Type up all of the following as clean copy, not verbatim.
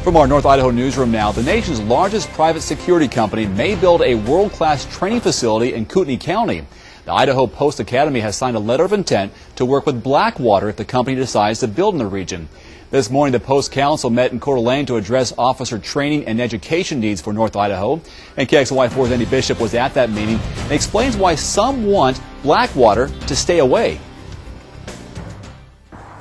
From our North Idaho newsroom now, the nation's largest private security company may build a world-class training facility in Kootenai County. The Idaho Post Academy has signed a letter of intent to work with Blackwater if the company decides to build in the region. This morning, the Post Council met in Coeur d'Alene to address officer training and education needs for North Idaho. And KXLY4's Andy Bishop was at that meeting and explains why some want Blackwater to stay away.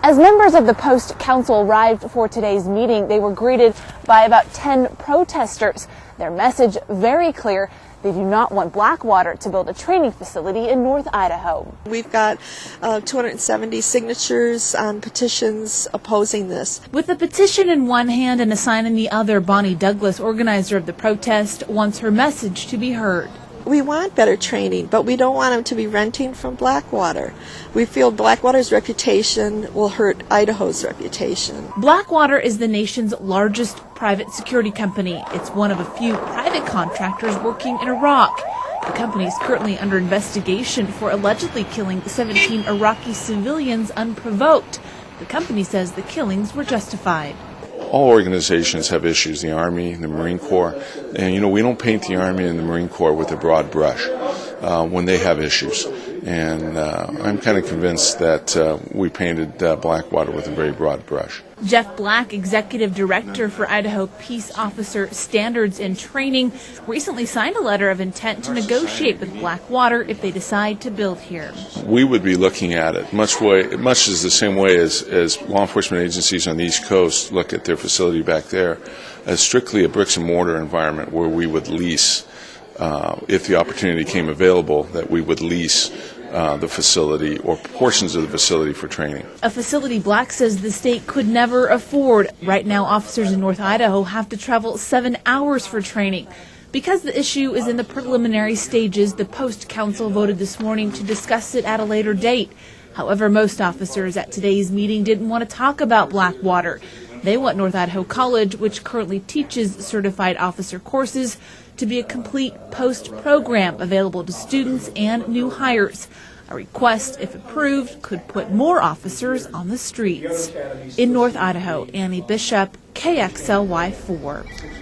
As members of the Post Council arrived for today's meeting, they were greeted by about 10 protesters. Their message very clear. They do not want Blackwater to build a training facility in North Idaho. We've got 270 signatures on petitions opposing this. With the petition in one hand and a sign in the other, Bonnie Douglas, organizer of the protest, wants her message to be heard. We want better training, but we don't want them to be renting from Blackwater. We feel Blackwater's reputation will hurt Idaho's reputation. Blackwater is the nation's largest private security company. It's one of a few private contractors working in Iraq. The company is currently under investigation for allegedly killing 17 Iraqi civilians unprovoked. The company says the killings were justified. All organizations have issues, the Army, the Marine Corps, and we don't paint the Army and the Marine Corps with a broad brush when they have issues. And I'm kind of convinced that we painted Blackwater with a very broad brush. Jeff Black, Executive Director for Idaho Peace Officer Standards and Training, recently signed a letter of intent to negotiate with Blackwater if they decide to build here. We would be looking at it much as the same way as law enforcement agencies on the East Coast look at their facility back there, as strictly a bricks and mortar environment where we would lease, if the opportunity came available, that we would lease the facility or portions of the facility for training. A facility Black says the state could never afford. Right now, officers in North Idaho have to travel 7 hours for training. Because the issue is in the preliminary stages, the Post Council voted this morning to discuss it at a later date. However, most officers at today's meeting didn't want to talk about Blackwater. They want North Idaho College, which currently teaches certified officer courses, to be a complete post program available to students and new hires. A request, if approved, could put more officers on the streets. In North Idaho, Annie Bishop, KXLY4.